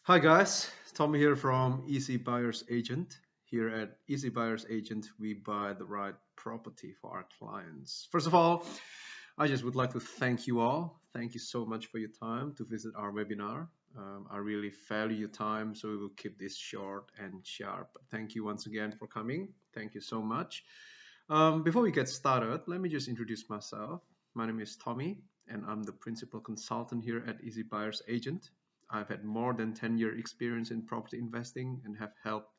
Hi guys, Tommy here from Easy Buyers Agent. Here at Easy Buyers Agent, we buy the right property for our clients. First of all, I just would like to thank you all. Thank you so much for your time to visit our webinar. I really value your time, so we will keep this short and sharp. Thank you once again for coming. Thank you so much. Before we get started, let me just introduce myself. My name is Tommy, and I'm the principal consultant here at Easy Buyers Agent. I've had more than 10-year experience in property investing and have helped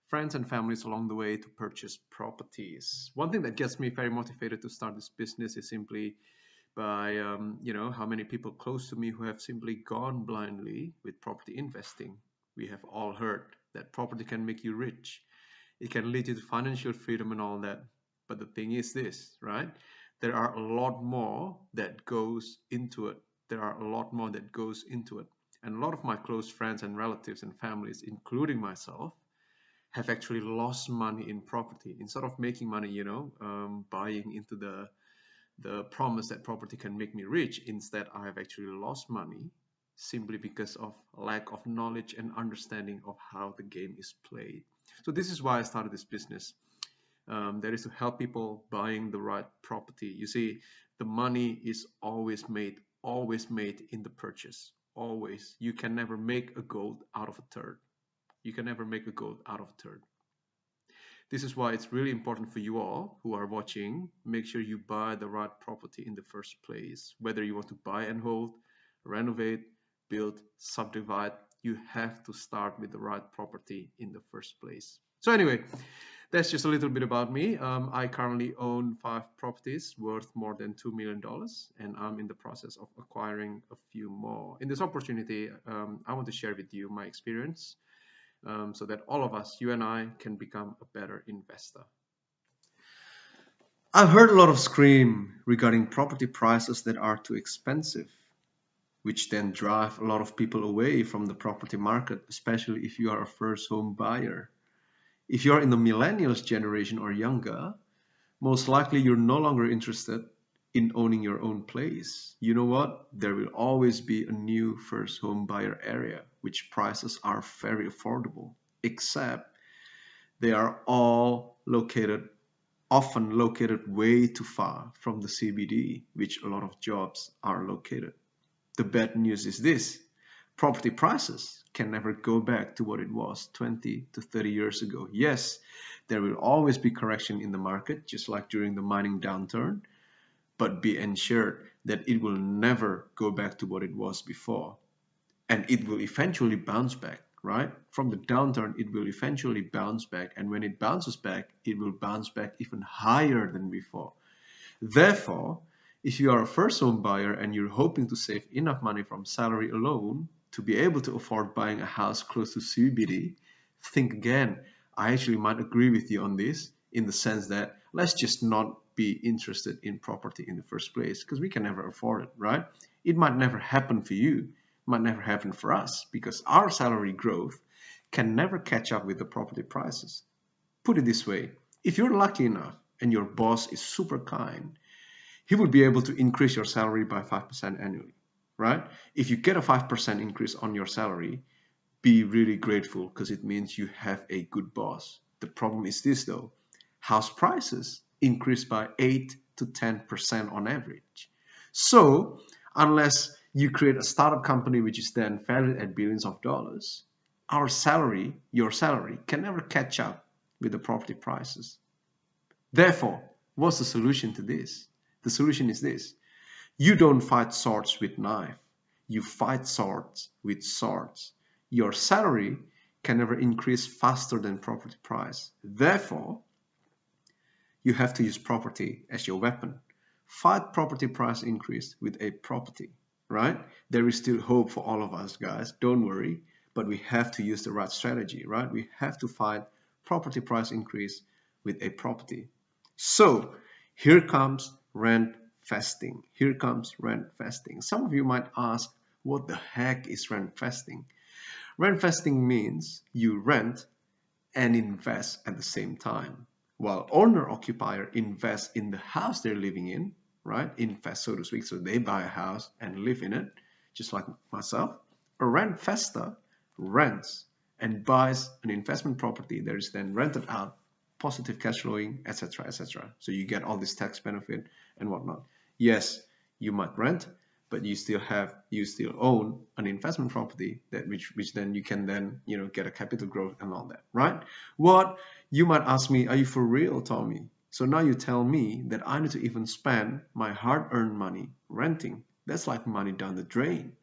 friends and families along the way to purchase properties. One thing that gets me very motivated to start this business is simply by how many people close to me who have simply gone blindly with property investing. We have all heard that property can make you rich. It can lead you to financial freedom and all that. But the thing is this, right? There are a lot more that goes into it. There are a lot more that goes into it. And a lot of my close friends and relatives and families, including myself, have actually lost money in property. Instead of making money, buying into the promise that property can make me rich, instead I have actually lost money simply because of lack of knowledge and understanding of how the game is played. So this is why I started this business. That is to help people buying the right property. You see, the money is always made in the purchase. Always. You can never make a gold out of a turd. You can never make a gold out of a turd. This is why it's really important for you all who are watching. Make sure you buy the right property in the first place. Whether you want to buy and hold, renovate, build, subdivide, you have to start with the right property in the first place. So anyway, that's just a little bit about me. I currently own 5 properties worth more than $2 million, and I'm in the process of acquiring a few more. In this opportunity, I want to share with you my experience so that all of us, you and I, can become a better investor. I've heard a lot of scream regarding property prices that are too expensive, which then drive a lot of people away from the property market, especially if you are a first home buyer. If you're in the millennials generation or younger, most likely you're no longer interested in owning your own place. You know what? There will always be a new first home buyer area, which prices are very affordable, except they are all often located way too far from the CBD, which a lot of jobs are located. The bad news is this: property prices can never go back to what it was 20 to 30 years ago. Yes, there will always be correction in the market, just like during the mining downturn, but be ensured that it will never go back to what it was before. And it will eventually bounce back, right? From the downturn, it will eventually bounce back. And when it bounces back, it will bounce back even higher than before. Therefore, if you are a first home buyer and you're hoping to save enough money from salary alone to be able to afford buying a house close to CBD, think again. I actually might agree with you on this in the sense that let's just not be interested in property in the first place because we can never afford it, right? It might never happen for you, might never happen for us because our salary growth can never catch up with the property prices. Put it this way, if you're lucky enough and your boss is super kind, he would be able to increase your salary by 5% annually, right? If you get a 5% increase on your salary, be really grateful because it means you have a good boss. The problem is this though, house prices increase by 8 to 10% on average. So unless you create a startup company which is then valued at billions of dollars, your salary can never catch up with the property prices. Therefore, what's the solution to this? The solution is this: you don't fight swords with knife, you fight swords with swords. Your salary can never increase faster than property price. Therefore, you have to use property as your weapon. Fight property price increase with a property, right? There is still hope for all of us, guys. Don't worry, but we have to use the right strategy, right? We have to fight property price increase with a property. So here comes rentvesting. Here comes rentvesting. Some of you might ask, what the heck is rentvesting? Rentvesting means you rent and invest at the same time. While owner-occupier invests in the house they're living in, right? Invest, so to speak, so they buy a house and live in it, just like myself. A rentvestor rents, and buys an investment property that is then rented out, positive cash flowing, etc., etc. So you get all this tax benefit and whatnot. Yes, you might rent, but you still own an investment property that which then you can then get a capital growth and all that, right? What you might ask me, are you for real, Tommy? So now you tell me that I need to even spend my hard-earned money renting. That's like money down the drain.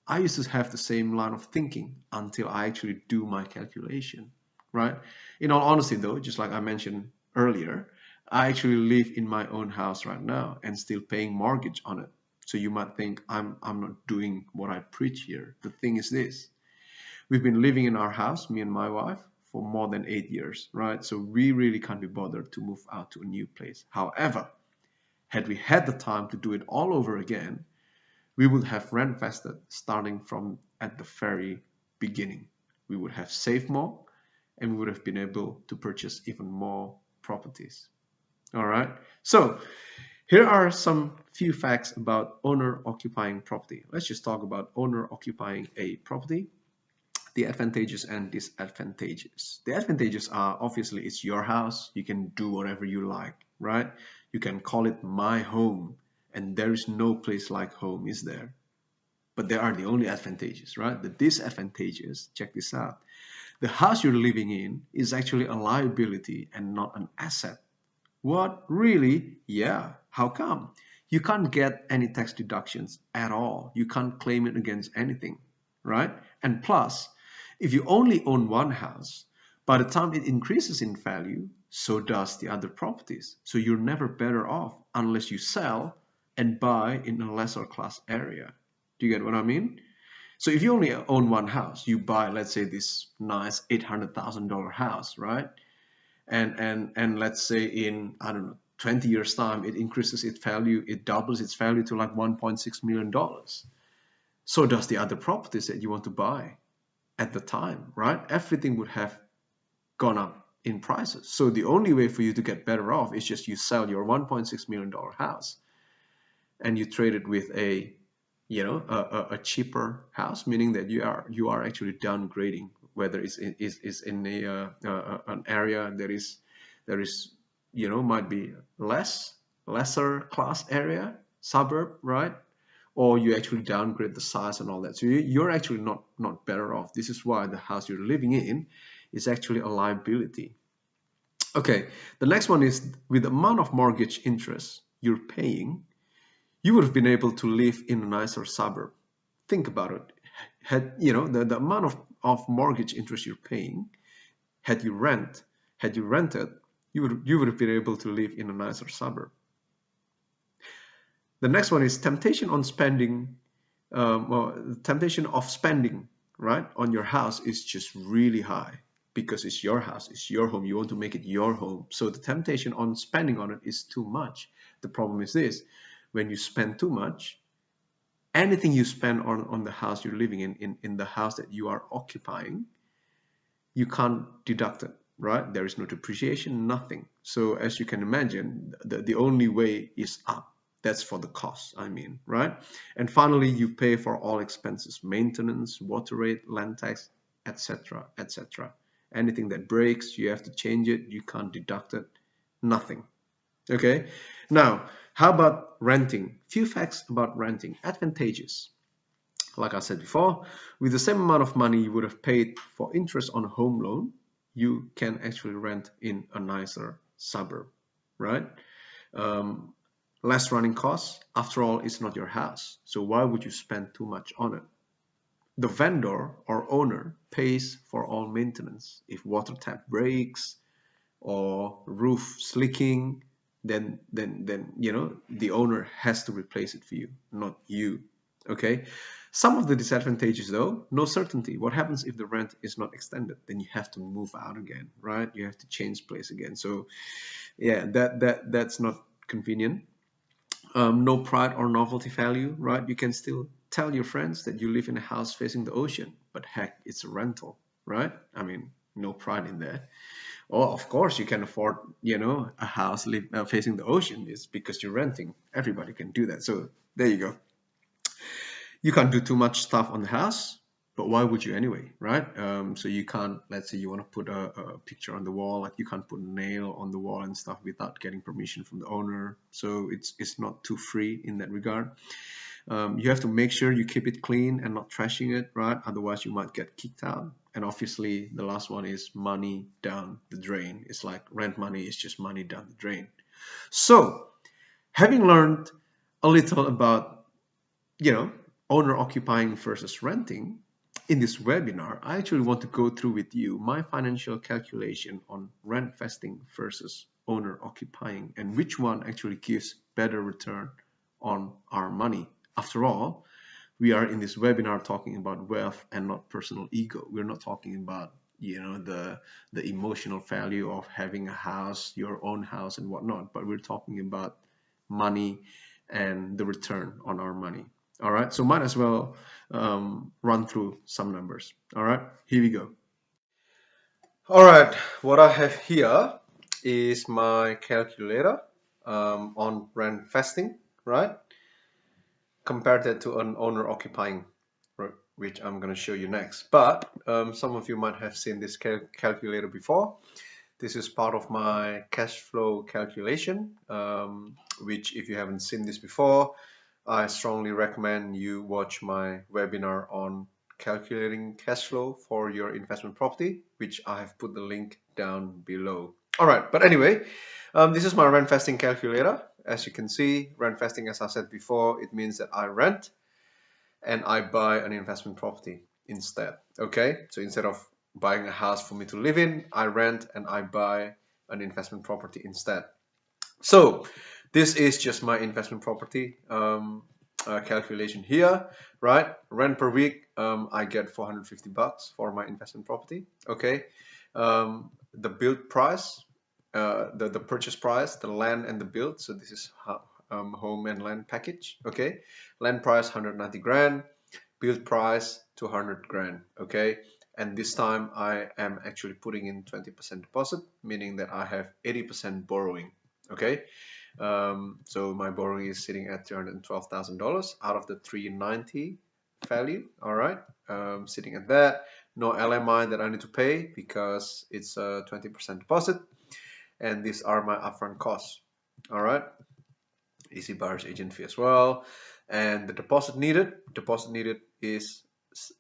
I used to have the same line of thinking until I actually do my calculation, right? In all honesty though, just like I mentioned earlier, I actually live in my own house right now and still paying mortgage on it. So you might think I'm not doing what I preach here. The thing is this: we've been living in our house, me and my wife, for more than 8 years, right? So we really can't be bothered to move out to a new place. However, had we had the time to do it all over again, we would have rent-vested starting from at the very beginning. We would have saved more and we would have been able to purchase even more properties. All right. So here are some few facts about owner occupying property. Let's just talk about owner occupying a property, the advantages and disadvantages. The advantages are obviously it's your house. You can do whatever you like, right? You can call it my home, and there is no place like home, is there? But there are the only advantages, right? The disadvantages, check this out. The house you're living in is actually a liability and not an asset. What? Really? Yeah. How come? You can't get any tax deductions at all. You can't claim it against anything, right? And plus, if you only own one house, by the time it increases in value, so does the other properties. So you're never better off unless you sell and buy in a lesser class area. Do you get what I mean? So if you only own one house, you buy, let's say, this nice $800,000 house, right? And let's say in, I don't know, 20 years time, it increases its value, it doubles its value to like $1.6 million. So does the other properties that you want to buy at the time, right? Everything would have gone up in prices. So the only way for you to get better off is just you sell your $1.6 million house and you trade it with a a cheaper house, meaning that you are actually downgrading, whether it's in an area that is might be lesser class area, suburb, right? Or you actually downgrade the size and all that. So you're actually not better off. This is why the house you're living in is actually a liability. Okay, the next one is with the amount of mortgage interest you're paying, you would have been able to live in a nicer suburb. Think about it. Had the amount of mortgage interest you're paying, had you rented, you would have been able to live in a nicer suburb. The next one is temptation on spending, temptation of spending, right, on your house is just really high because it's your house, it's your home, you want to make it your home. So the temptation on spending on it is too much. The problem is this: when you spend too much, anything you spend on the house you're living in the house that you are occupying, you can't deduct it, right? There is no depreciation, nothing. So as you can imagine, the only way is up. That's for the cost, I mean, right? And finally, you pay for all expenses: maintenance, water rate, land tax, etc., etc. Anything that breaks, you have to change it, you can't deduct it, nothing. Okay, now how about renting? Few facts about renting. Advantages. Like I said before, with the same amount of money you would have paid for interest on a home loan, you can actually rent in a nicer suburb, right? Less running costs. After all, it's not your house, so why would you spend too much on it? The vendor or owner pays for all maintenance. If water tap breaks or roof leaking, then the owner has to replace it for you, not you. Okay. Some of the disadvantages though: no certainty. What happens if the rent is not extended? Then you have to move out again, right? You have to change place again. So yeah, that's not convenient. No pride or novelty value, right? You can still tell your friends that you live in a house facing the ocean, but heck, it's a rental, right? I mean, no pride in that. Oh, of course you can afford, a house facing the ocean. Is because you're renting. Everybody can do that. So there you go. You can't do too much stuff on the house. But why would you anyway, right? So you can't, let's say you want to put a picture on the wall, like you can't put a nail on the wall and stuff without getting permission from the owner. So it's not too free in that regard. You have to make sure you keep it clean and not trashing it, right? Otherwise you might get kicked out. And obviously the last one is money down the drain. It's like rent money is just money down the drain. So having learned a little about, owner occupying versus renting, in this webinar, I actually want to go through with you my financial calculation on rent vesting versus owner occupying and which one actually gives better return on our money. After all, we are in this webinar talking about wealth and not personal ego. We're not talking about the emotional value of having a house, your own house and whatnot, but we're talking about money and the return on our money. All right, so might as well run through some numbers. All right, here we go. All right, what I have here is my calculator on rent vesting, right? Compared that to an owner occupying, which I'm going to show you next. But some of you might have seen this calculator before. This is part of my cash flow calculation, which if you haven't seen this before, I strongly recommend you watch my webinar on calculating cash flow for your investment property, which I have put the link down below. All right, but anyway, this is my rent vesting calculator. As you can see, rent vesting, as I said before, it means that I rent and I buy an investment property instead. Okay, so instead of buying a house for me to live in, I rent and I buy an investment property instead. So this is just my investment property calculation here, right? Rent per week, I get 450 bucks for my investment property. Okay, the build price, the purchase price, the land and the build. So this is home and land package. Okay, land price 190 grand, build price 200 grand. Okay, and this time I am actually putting in 20% deposit, meaning that I have 80% borrowing. Okay, so my borrowing is sitting at $312,000 out of the 390 value. All right, sitting at that. No LMI that I need to pay because it's a 20% deposit, and these are my upfront costs. All right, easy buyer's agent fee as well, and the deposit needed is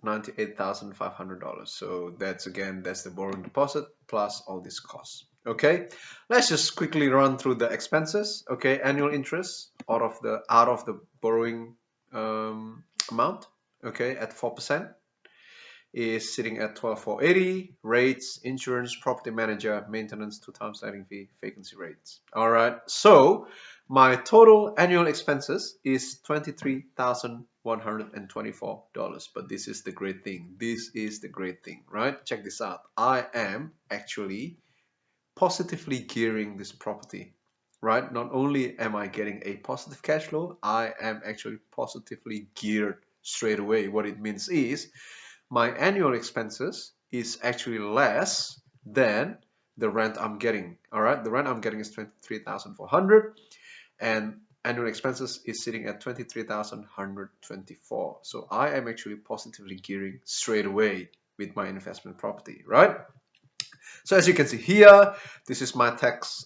$98,500. So that's the borrowing deposit plus all these costs. Okay, let's just quickly run through the expenses. Okay, annual interest out of the borrowing amount, okay, at 4% is sitting at 12,480. Rates, insurance, property manager, maintenance, 2 times letting fee, vacancy rates. All right, so my total annual expenses is $23,124. But this is the great thing. This is the great thing, right? Check this out. I am actually positively gearing this property, right? Not only am I getting a positive cash flow, I am actually positively geared straight away. What it means is my annual expenses is actually less than the rent I'm getting. All right, the rent I'm getting is 23,400 and annual expenses is sitting at 23,124. So I am actually positively gearing straight away with my investment property, right? So as you can see here, this is my tax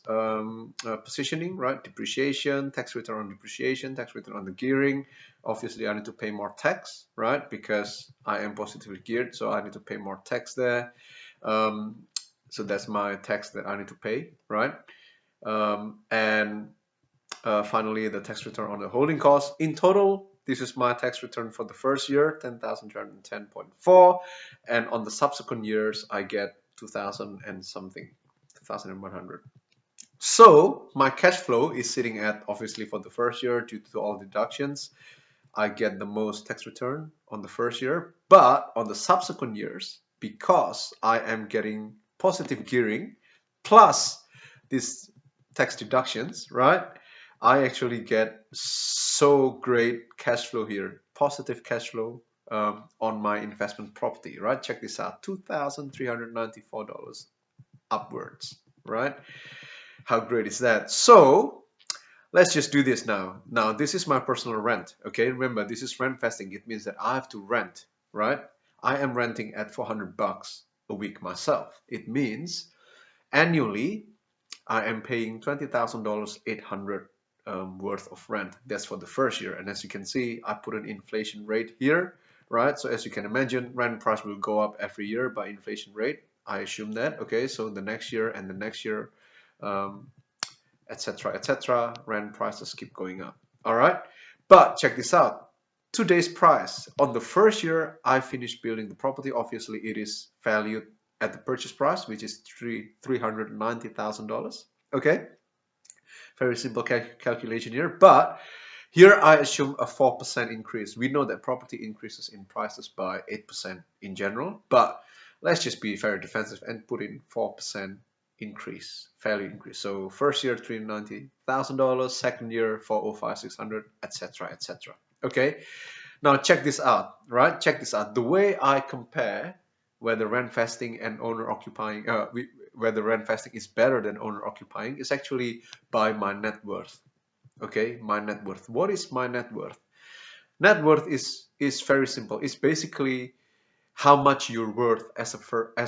positioning, right? Depreciation, tax return on depreciation, tax return on the gearing. Obviously, I need to pay more tax, right? Because I am positively geared, so I need to pay more tax there. So that's my tax that I need to pay, right? And finally, the tax return on the holding cost. In total, this is my tax return for the first year, 10,310.4, and on the subsequent years, I get 2,000 and something, 2,100. So my cash flow is sitting at, obviously for the first year, due to all deductions, I get the most tax return on the first year, but on the subsequent years, because I am getting positive gearing plus these tax deductions, right? I actually get so great cash flow here, positive cash flow on my investment property, right? Check this out, $2,394 upwards, right? How great is that? So let's just do this now. Now, this is my personal rent, okay? Remember, this is rent vesting. It means that I have to rent, right? I am renting at $400 a week myself. It means annually I am paying $20,000, 800 worth of rent. That's for the first year. And as you can see, I put an inflation rate here, right? So as you can imagine, rent price will go up every year by inflation rate. I assume that. Okay, so the next year and the next year, um, etc., etc., rent prices keep going up. All right, but check this out. Today's price on the first year I finished building the property. Obviously, it is valued at the purchase price, which is $390,000. Okay, very simple calculation here, but here I assume a 4% increase. We know that property increases in prices by 8% in general, but let's just be very defensive and put in 4% increase, value increase. So first year $390,000, second year 405,600, etc., etc. Okay, now check this out, right? Check this out. The way I compare whether Rentvesting and owner occupying, whether Rentvesting is better than owner occupying is actually by my net worth. Okay, my net worth. What is my net worth? Net worth is very simple. It's basically how much you're worth as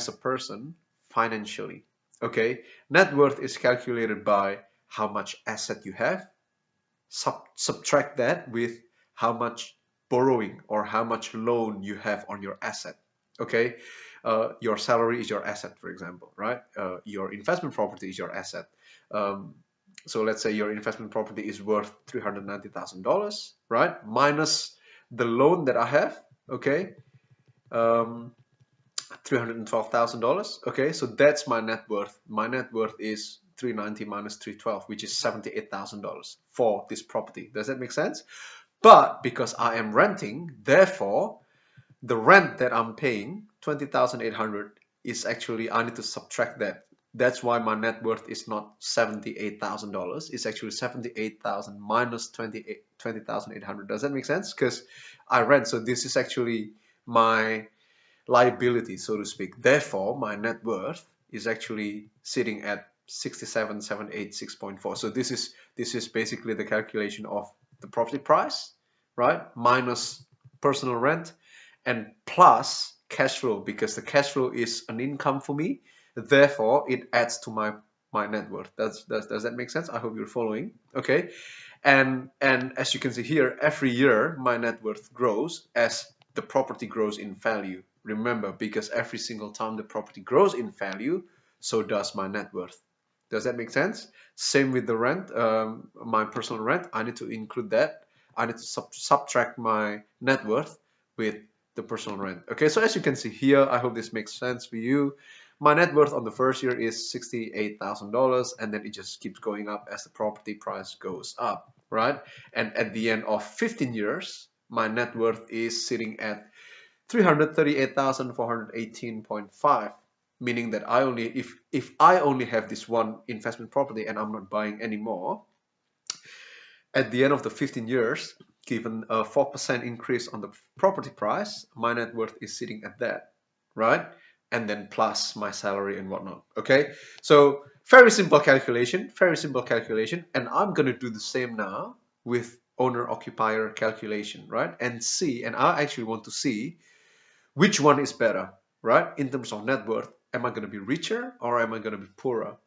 a person financially. Okay, net worth is calculated by how much asset you have. Subtract that with how much borrowing or how much loan you have on your asset. Okay, your salary is your asset, for example, right? Your investment property is your asset. Um, so let's say your investment property is worth $390,000, right? Minus the loan that I have, okay? Um, $312,000. Okay, so that's my net worth. My net worth is 390 minus 312, which is $78,000 for this property. Does that make sense? But because I am renting, therefore, the rent that I'm paying, 20,800, is actually, I need to subtract that. That's why my net worth is not $78,000. It's actually 78,000 minus 20,800. Does that make sense? Because I rent, so this is actually my liability, so to speak. Therefore, my net worth is actually sitting at 67,786.4. So this is basically the calculation of the property price, right? Minus personal rent and plus cash flow, because the cash flow is an income for me. Therefore, it adds to my net worth. Does that make sense? I hope you're following. Okay, and as you can see here, every year my net worth grows as the property grows in value. Remember, because every single time the property grows in value, so does my net worth. Does that make sense? Same with the rent, my personal rent. I need to include that. I need to subtract my net worth with the personal rent. Okay, so as you can see here, I hope this makes sense for you. My net worth on the first year is $68,000, and then it just keeps going up as the property price goes up, right? And at the end of 15 years, my net worth is sitting at 338,418.5, meaning that I only, if I only have this one investment property and I'm not buying anymore, at the end of the 15 years, given a 4% increase on the property price, my net worth is sitting at that, right? And then plus my salary and whatnot. Okay, so very simple calculation, very simple calculation. And I'm going to do the same now with owner occupier calculation, right? And see, and I actually want to see which one is better, right? In terms of net worth, am I going to be richer or am I going to be poorer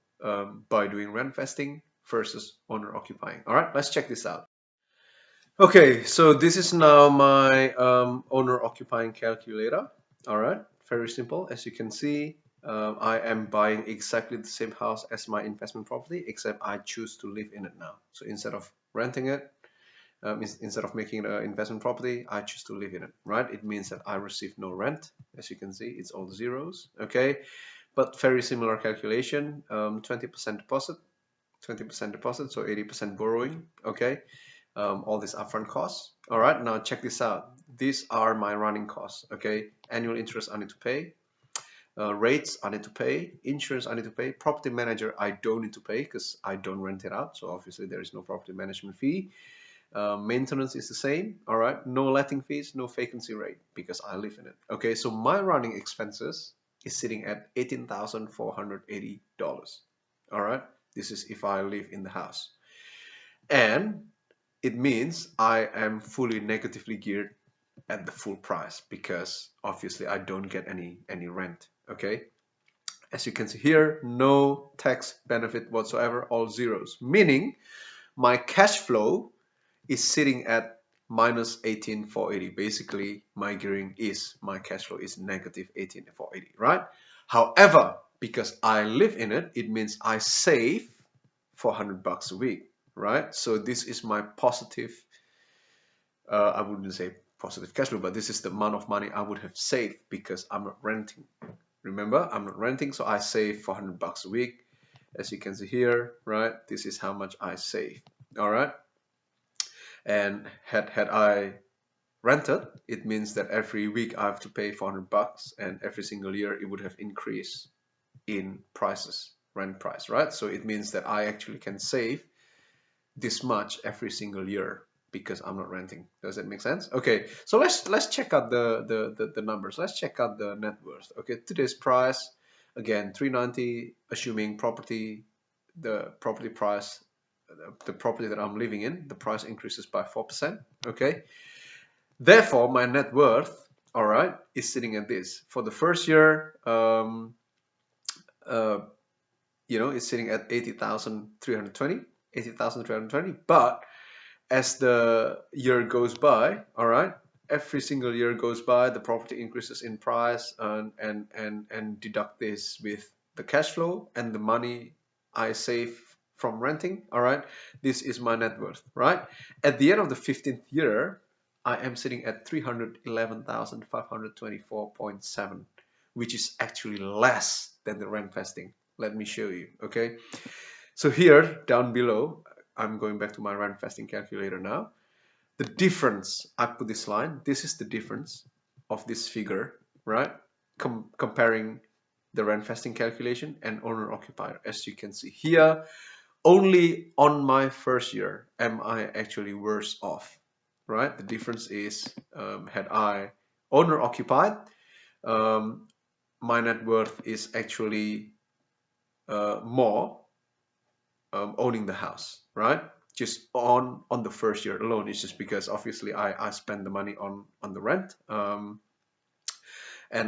by doing Rentvesting versus owner occupying? All right, let's check this out. Okay, so this is now my owner occupying calculator. All right, very simple. As you can see, I am buying exactly the same house as my investment property, except I choose to live in it now. So instead of renting it, instead of making it an investment property, I choose to live in it, right? It means that I receive no rent. As you can see, it's all zeros, okay? But very similar calculation, 20% deposit, 20% deposit, so 80% borrowing, okay? All these upfront costs. All right, now check this out. These are my running costs, okay? Annual interest I need to pay, rates I need to pay, insurance I need to pay, property manager I don't need to pay because I don't rent it out, so obviously there is no property management fee. Maintenance is the same, all right? No letting fees, no vacancy rate because I live in it. Okay, so my running expenses is sitting at $18,480. All right, this is if I live in the house, and it means I am fully negatively geared at the full price, because obviously I don't get any rent. Okay, as you can see here, no tax benefit whatsoever, all zeros, meaning my cash flow is sitting at minus 18,480. Basically, my gearing is, my cash flow is negative 18,480, right? However, because I live in it, it means I save $400 a week, right? So this is my positive, I wouldn't say positive cash flow, but this is the amount of money I would have saved because I'm not renting. Remember, I'm not renting, so I save $400 a week. As you can see here, right? This is how much I save. All right. And had I rented, it means that every week I have to pay $400, and every single year it would have increased in prices, rent price, right? So it means that I actually can save this much every single year because I'm not renting. Does that make sense? Okay, so let's check out the numbers. Let's check out the net worth. Okay, today's price, again, 390, assuming the property price, the property that I'm living in, the price increases by 4%. Okay, therefore my net worth, all right, is sitting at this. For the first year, it's sitting at 80,320, but as the year goes by, all right, every single year goes by, the property increases in price, and deduct this with the cash flow and the money I save from renting. All right, this is my net worth, right? At the end of the 15th year, I am sitting at 311,524.7, which is actually less than the Rentvesting. Let me show you. Okay, so here down below, I'm going back to my Rentvesting calculator now. The difference, I put this line, this is the difference of this figure, right? Comparing the Rentvesting calculation and owner occupier. As you can see here, only on my first year am I actually worse off, right? The difference is, had I owner occupied, my net worth is actually more owning the house, right? Just on the first year alone. It's just because obviously I spend the money on the rent, and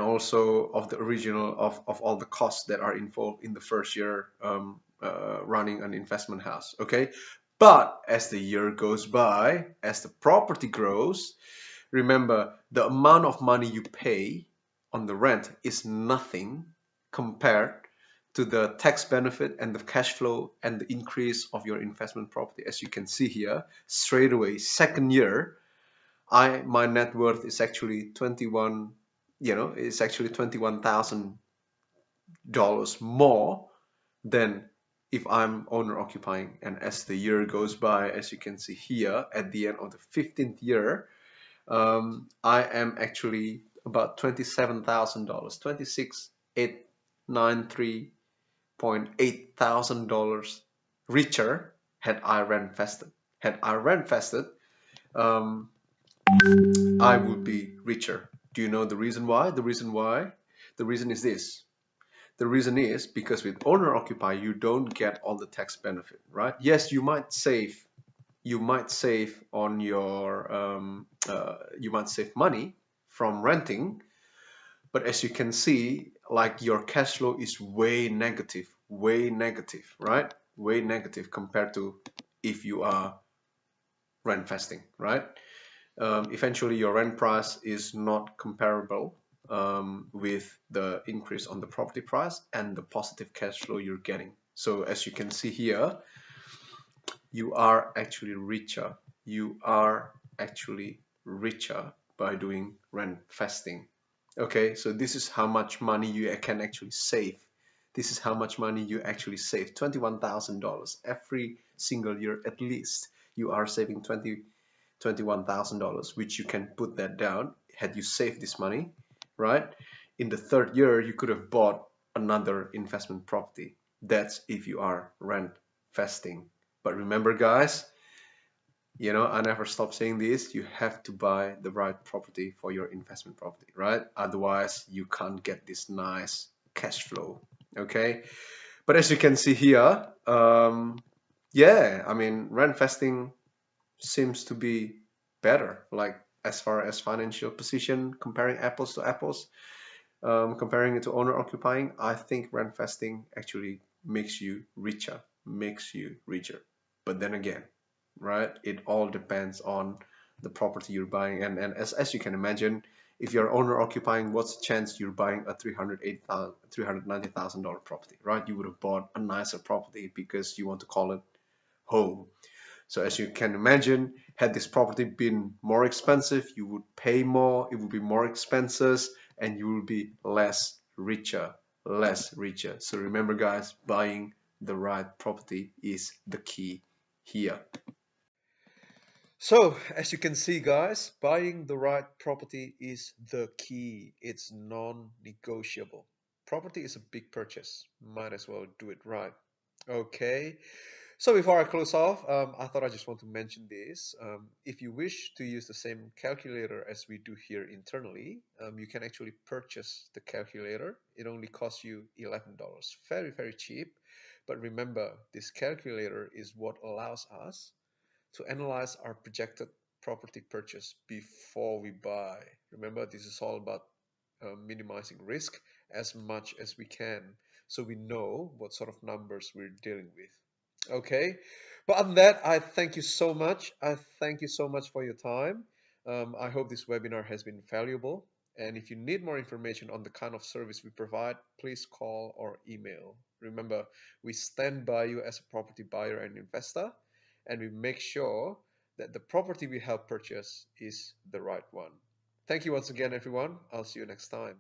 also of the original of all the costs that are involved in the first year, running an investment house. Okay, but as the year goes by, as the property grows, remember, the amount of money you pay on the rent is nothing compared to the tax benefit and the cash flow and the increase of your investment property. As you can see here, straight away, second year, my net worth is actually $21,000 more than if I'm owner occupying. And as the year goes by, as you can see here, at the end of the 15th year, I am actually about $27,000, $26,893.8 richer had I rentvested. Had I rentvested, I would be richer. Do you know the reason why? The reason is this. The reason is because with owner occupier, you don't get all the tax benefit, right? Yes, you might save on your you might save money from renting, but as you can see, like, your cash flow is way negative, right? Way negative compared to if you are rentvesting, right? Eventually your rent price is not comparable with the increase on the property price and the positive cash flow you're getting. So as you can see here, you are actually richer. You are actually richer by doing rentvesting. Okay, so this is how much money you can actually save. This is how much money you actually save. $21,000 every single year at least. You are saving $21,000, which you can put that down had you saved this money, right? In the third year, you could have bought another investment property. That's if you are rentvesting. But remember, guys, I never stop saying this, you have to buy the right property for your investment property, right? Otherwise, you can't get this nice cash flow, okay? But as you can see here, yeah, I mean, rentvesting seems to be better. Like, as far as financial position, comparing apples to apples, comparing it to owner occupying, I think rent vesting actually makes you richer. But then again, right, it all depends on the property you're buying. And as you can imagine, if you're owner occupying, what's the chance you're buying a $390,000 property, right? You would have bought a nicer property because you want to call it home. So as you can imagine, had this property been more expensive, you would pay more, it would be more expenses, and you will be less richer. So remember guys, buying the right property is the key here. So, as you can see, guys, buying the right property is the key. It's non-negotiable. Property is a big purchase. Might as well do it right. Okay. So before I close off, I thought I just want to mention this. If you wish to use the same calculator as we do here internally, you can actually purchase the calculator. It only costs you $11. Very, very cheap. But remember, this calculator is what allows us to analyze our projected property purchase before we buy. Remember, this is all about minimizing risk as much as we can so we know what sort of numbers we're dealing with. Okay, but other than that, I thank you so much. I thank you so much for your time. I hope this webinar has been valuable. And if you need more information on the kind of service we provide, please call or email. Remember, we stand by you as a property buyer and investor, and we make sure that the property we help purchase is the right one. Thank you once again, everyone. I'll see you next time.